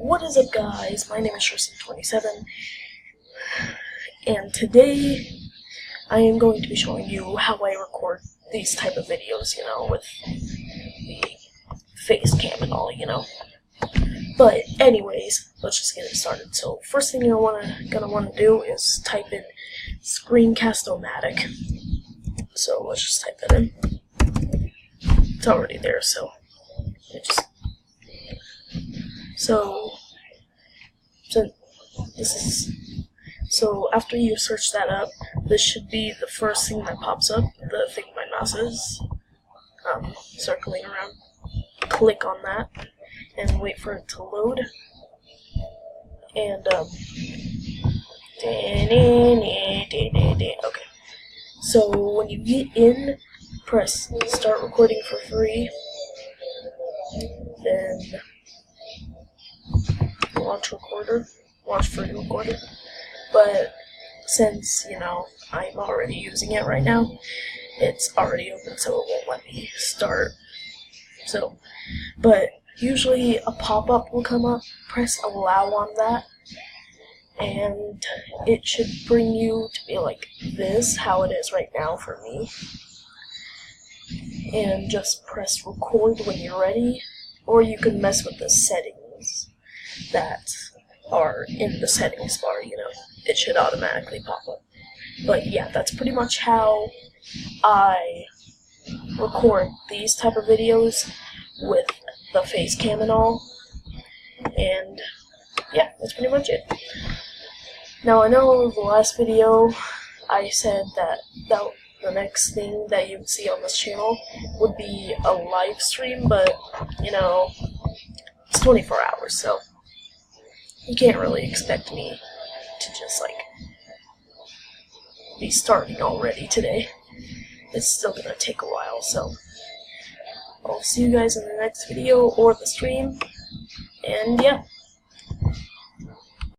What is up, guys? My name is Tristan27, and today I am going to be showing you how I record these type of videos, with the face cam and all, But anyways, let's just get it started. So first thing you're gonna want to do is type in Screencast-O-Matic. So let's just type that in. It's already there, so So after you search that up, this should be the first thing that pops up, the thing my mouse is circling around. Click on that and wait for it to load. And okay. So when you get in, press start recording for free. Then launch free recorder. But since, I'm already using it right now, it's already open, so it won't let me start. But usually a pop-up will come up, press allow on that, and it should bring you to be like this, how it is right now for me. And just press record when you're ready, or you can mess with the settings that are in the settings bar, it should automatically pop up. But yeah, that's pretty much how I record these type of videos with the face cam and all. And yeah, that's pretty much it. Now I know the last video I said that the next thing that you would see on this channel would be a live stream, but it's 24 hours, so you can't really expect me to just be starting already today. It's still gonna take a while, so I'll see you guys in the next video or the stream, and yeah.